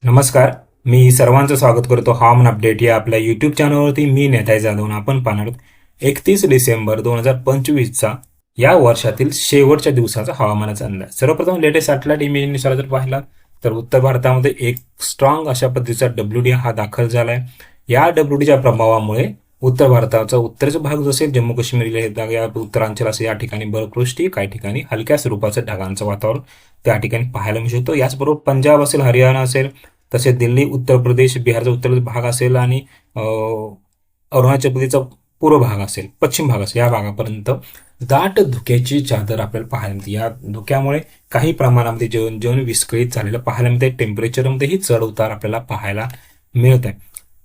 नमस्कार. मी सर्वांचं स्वागत करतो हवामान अपडेट या आपल्या यूट्यूब चॅनलवरती. मी नेताय जाधव. आपण पाहणार 31 डिसेंबर 2025चा या वर्षातील शेवटच्या दिवसाचा हवामानाचा अंदाज. सर्वप्रथम लेटेस्ट सॅटेलाइट इमेजनुसार जर पाहिला तर उत्तर भारतामध्ये एक स्ट्रॉंग अशा पद्धतीचा डब्ल्यूडी हा दाखल झालाय. या डब्ल्यूडीच्या प्रभावामुळे उत्तर भारताचा उत्तरेचा भाग जो असेल जम्मू काश्मीर या उत्तरांचल असे या ठिकाणी बर्फवृष्टी, काही ठिकाणी हलक्या स्वरूपाचं ढगांचं वातावरण त्या ठिकाणी पाहायला मिळू शकतो. याचबरोबर पंजाब असेल, हरियाणा असेल, तसेच दिल्ली, उत्तर प्रदेश, बिहारचा उत्तर भाग असेल आणि अरुणाचल प्रदेशचा पूर्व भाग असेल, पश्चिम भाग असेल, या भागापर्यंत दाट धुक्याची चादर आपल्याला पाहायला मिळते. या धुक्यामुळे काही प्रमाणामध्ये जीवन विस्कळीत झालेलं पाहायला मिळते. टेम्परेचरमध्येही चढ उतार आपल्याला पाहायला मिळत आहे.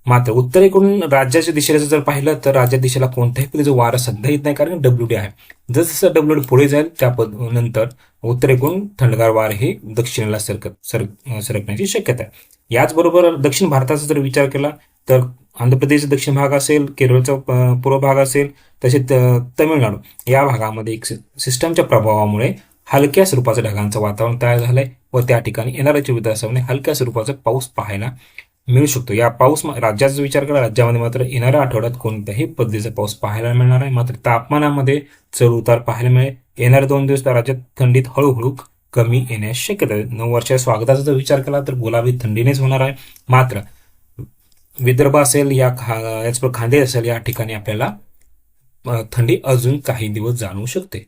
मात्र उत्तरेकडून राज्याच्या दिशेला जर पाहिलं तर राज्याच्या दिशेला कोणत्याही पद्धतीचं वारं सध्या येत नाही, कारण डब्ल्यूडी आहे. जसं डब्ल्यूडी पुढे जाईल त्या नंतर उत्तरेकडून थंडगार वारे हे दक्षिणेला सरकण्याची शक्यता आहे. याचबरोबर दक्षिण भारताचा जर विचार केला तर आंध्र प्रदेशचा दक्षिण भाग असेल, केरळचा पूर्व भाग असेल, तसेच तमिळनाडू या भागामध्ये एक सिस्टमच्या प्रभावामुळे हलक्या स्वरूपाचं ढगांचं वातावरण तयार झालंय व त्या ठिकाणी येणाऱ्या 24 तासामध्ये हलक्या स्वरूपाचा पाऊस पाहायला मिळू शकतो. या पाऊस राज्याचा विचार करा, राज्यामध्ये मात्र येणाऱ्या आठवड्यात कोणत्याही पद्धतीचा पाऊस पाहायला मिळणार आहे. मात्र तापमानामध्ये चढ उतार पाहायला मिळेल. येणारे 2 दिवस राज्यात थंडीत हळूहळू कमी येण्याची शक्यता आहे. नववर्षाच्या स्वागताचा जर विचार केला तर गुलाबी थंडीनेच होणार आहे. मात्र विदर्भ असेल याचबरोबर खांदे असेल या ठिकाणी आपल्याला थंडी अजून काही दिवस जाणवू शकते.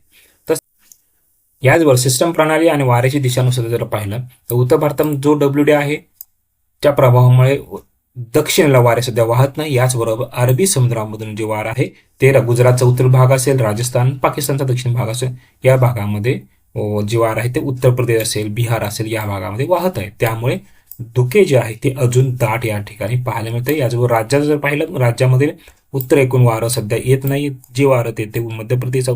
याचबरोबर सिस्टम प्रणाली आणि वाऱ्याची दिशानुसार जर पाहिलं तर उत्तर भारतात जो डब्ल्यूडी आहे त्या प्रभावामुळे दक्षिणेला वारे सध्या वाहत नाही. याचबरोबर अरबी समुद्रामधून जे वार आहे ते गुजरातचा उत्तर भाग असेल, राजस्थान, पाकिस्तानचा दक्षिण भाग असेल, या भागामध्ये जे वार आहे ते उत्तर प्रदेश असेल, बिहार असेल या भागामध्ये वाहत आहे. त्यामुळे धुके जे आहे ते अजून दाट या ठिकाणी पाहायला मिळते. याचबरोबर राज्यात जर पाहिलं राज्यामध्ये उत्तर एकूण वारं सध्या येत नाही. जे वारं ते मध्य प्रदेशचा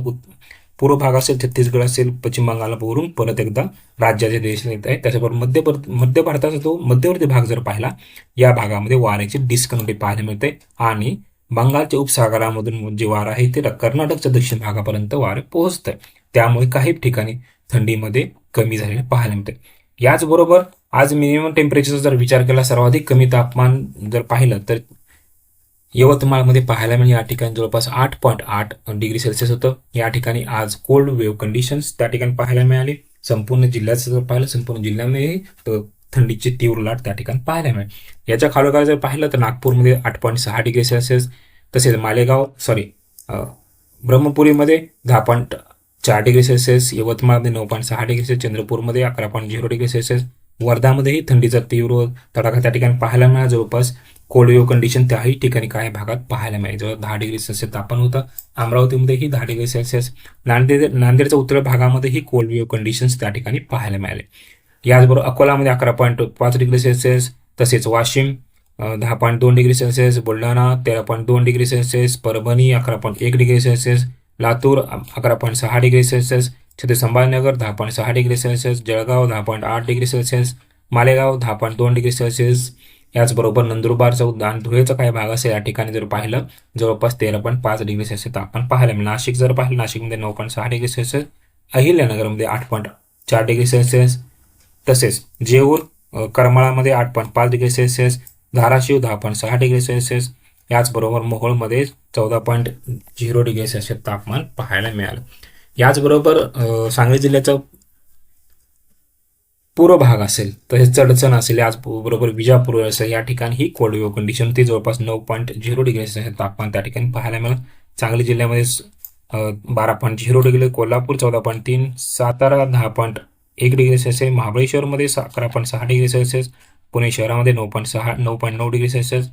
पूर्व भाग असेल, छत्तीसगड असेल, पश्चिम बंगालला वरून परत एकदा राज्याचे देश येत आहे. त्याच्याबरोबर मध्य भारताचा तो मध्यवर्ती भाग जर पाहिला या भागामध्ये वाऱ्याची डिस्कनेक्टिव्हिटी पाहायला मिळते आणि बंगालच्या उपसागरामधून जे वारं आहे ते कर्नाटकच्या दक्षिण भागापर्यंत वारे पोहोचत आहे. त्यामुळे काही ठिकाणी थंडीमध्ये कमी झालेले पाहायला मिळते. याचबरोबर आज मिनिमम टेम्परेचरचा जर विचार केला, सर्वाधिक कमी तापमान जर पाहिलं तर यवतमाळमध्ये पाहायला मिळेल. या ठिकाणी जवळपास 8.8 डिग्री सेल्सिअस होतं. या ठिकाणी आज कोल्ड वेव्ह कंडिशन्स त्या ठिकाणी पाहायला मिळाली. संपूर्ण जिल्ह्याचं जर पाहिलं, संपूर्ण जिल्ह्यामध्ये थंडीची तीव्र लाट त्या ठिकाणी पाहायला मिळेल. याच्या खालोखाल जर पाहिलं तर नागपूरमध्ये 8.6 डिग्री सेल्सिअस, तसेच ब्रह्मपुरीमध्ये 10.4 डिग्री सेल्सिअस, यवतमाळमध्ये 9.6 डिग्री सेल्सिअस, चंद्रपूरमध्ये 11.0 डिग्री सेल्सिअस, वर्धामध्येही थंडीचा तीव्र तडाखा त्या ठिकाणी पाहायला मिळाला. जवळपास कोल्ड वेव्ह कंडिशन त्याही ठिकाणी काही भागात पाहायला मिळेल. जवळ 10 डिग्री सेल्सिअस तापमान होतं. अमरावतीमध्येही 10 डिग्री सेल्सिअस, नांदेडच्या उत्तर भागामध्येही कोल्ड वेव्ह कंडिशन्स त्या ठिकाणी पाहायला मिळाले. याचबरोबर अकोलामध्ये 11.5 डिग्री सेल्सिअस, तसेच Washim 10.2 degree Celsius, Buldhana 13.2 degree Celsius, Parbhani 11.1 degree Celsius, Latur 11.6 degree Celsius, Chhatrapati Sambhajinagar 10.6 degree Celsius, Jalgaon 10.8 degree Celsius, Malegaon 10.2 degree Celsius. याचबरोबर नंदुरबारचा उद्यान धुळेचा काही भाग असेल या ठिकाणी जर पाहिलं जवळपास 13.5 डिग्री सेल्सिअस तापमान पाहायला मिळेल. नाशिक जर पाहिलं, नाशिकमध्ये 9.6 डिग्री सेल्सिअस, अहिल्यानगरमध्ये 8.4 डिग्री सेल्सिअस, तसेच जेऊर करमाळामध्ये 8.5 degree Celsius, Dharashiv 10.6 degree Celsius. याचबरोबर मोहोळमध्ये 14.0 डिग्री सेल्सिअस तापमान पाहायला मिळालं. याचबरोबर सांगली जिल्ह्याचा पूर्व भाग असेल, तसेच चडचण असेल, याचबरोबर विजापूर असेल या ठिकाणी ही कोल्ड वेव्ह कंडिशन ती जवळपास 9.0 डिग्री सेल्सिअस तापमान त्या ठिकाणी पाहायला मिळेल. सांगली जिल्ह्यामध्ये 12.0 degree, Kolhapur 14.3, Satara 10.1 degree Celsius, महाबळेश्वरमध्ये 11.6 डिग्री सेल्सिअस, पुणे शहरामध्ये 9.9 डिग्री सेल्सिअस.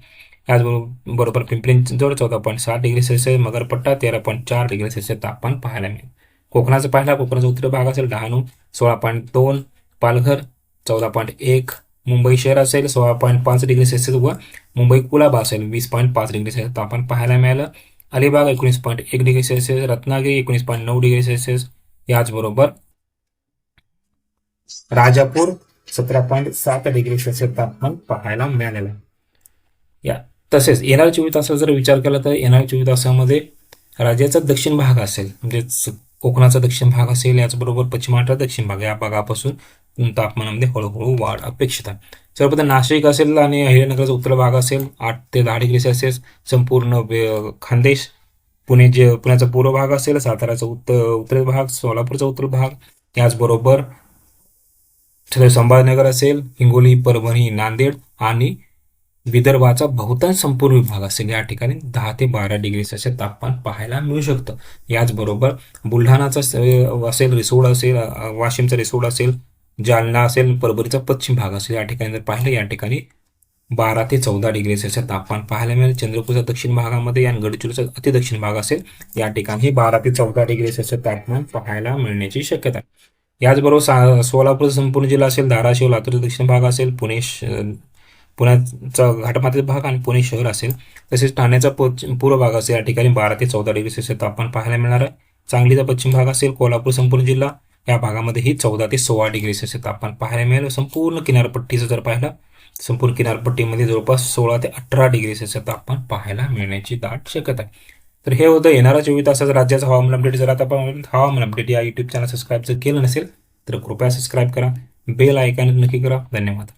याचबरोबर Pimpri Chinchwad 14.7 degree Celsius, Magarpatta 13.4 degree Celsius तापमान पाहायला मिळेल. कोकणाचा पाहिला, कोकणाचा उत्तर भाग असेल डहाणू 16.2, पालघर 14.1, मुंबई शहर असेल 16.5 डिग्री सेल्सिअस व मुंबई कुलाबा असेल 20.5 डिग्री सेल्सिअस तापमान पाहायला मिळालं. Alibag 19.1 degree Celsius, Ratnagiri 19.9 degree Celsius. याचबरोबर राजापूर 17.7 डिग्री सेल्सिअस तापमान पाहायला मिळालेलं आहे. तसेच येणाऱ्या 24 तासाचा जर विचार केला तर येणाऱ्या 24 तासामध्ये राज्याचा दक्षिण भाग असेल, म्हणजे कोकणाचा दक्षिण भाग असेल, याचबरोबर पश्चिम महाराष्ट्राचा दक्षिण भाग या भागापासून तापमानामध्ये हळूहळू वाढ अपेक्षित आहे. सर्वप्रथम नाशिक असेल आणि अहिल्यानगरचा उत्तर भाग असेल 8 ते 10 डिग्री सेल्सिअस. संपूर्ण खानदेश, पुण्याचा पूर्व भाग असेल, साताराचा उत्तर भाग, सोलापूरचा उत्तर भाग, त्याचबरोबर संभाजीनगर असेल, हिंगोली, परभणी, नांदेड आणि विदर्भाचा बहुतांश संपूर्ण विभाग असेल या ठिकाणी 10 ते 12 डिग्री सेल्सिअस तापमान पाहायला मिळू शकतं. याचबरोबर बुलढाणाचा असेल, रिसोड असेल, वाशिमचा रिसोड असेल, जालना असेल, परभणीचा पश्चिम भाग असेल, या ठिकाणी जर पाहिलं या ठिकाणी 12 ते 14 डिग्री सेल्सिअस तापमान पाहायला मिळेल. चंद्रपूरच्या दक्षिण भागामध्ये आणि गडचिरोलीचा अति दक्षिण भाग असेल, या ठिकाणी 12 ते 14 डिग्री सेल्सिअस तापमान पाहायला मिळण्याची शक्यता आहे. याचबरोबर सोलापूरचा संपूर्ण जिल्हा असेल, धाराशिव, लातूरचा दक्षिण भाग असेल, पुण्याचा घाटमाथ्याचा भाग आणि पुणे शहर असेल, तसेच ठाण्याचा पूर्व भाग असेल, या ठिकाणी 12 ते 14 डिग्री सेल्सिअस तापमान पाहायला मिळणार आहे. सांगलीचा पश्चिम भाग असेल, कोल्हापूर संपूर्ण जिल्हा, या भागामध्येही 14 ते 16 डिग्री सेल्सिअस तापमान पाहायला मिळेल. संपूर्ण किनारपट्टीचं जर पाहिलं, संपूर्ण किनारपट्टीमध्ये जवळपास 16 ते 18 डिग्री सेल्सिअस तापमान पाहायला मिळण्याची दाट शक्यता आहे. तर हे होतं येणाऱ्या 24 तासाचं राज्याचं हवामान अपडेट. जर आता आपण हवामान अपडेट या यूट्यूब चॅनल सबस्क्राईब जर केलं नसेल तर कृपया सबस्क्राईब करा, बेल आयकॉन नक्की करा. धन्यवाद.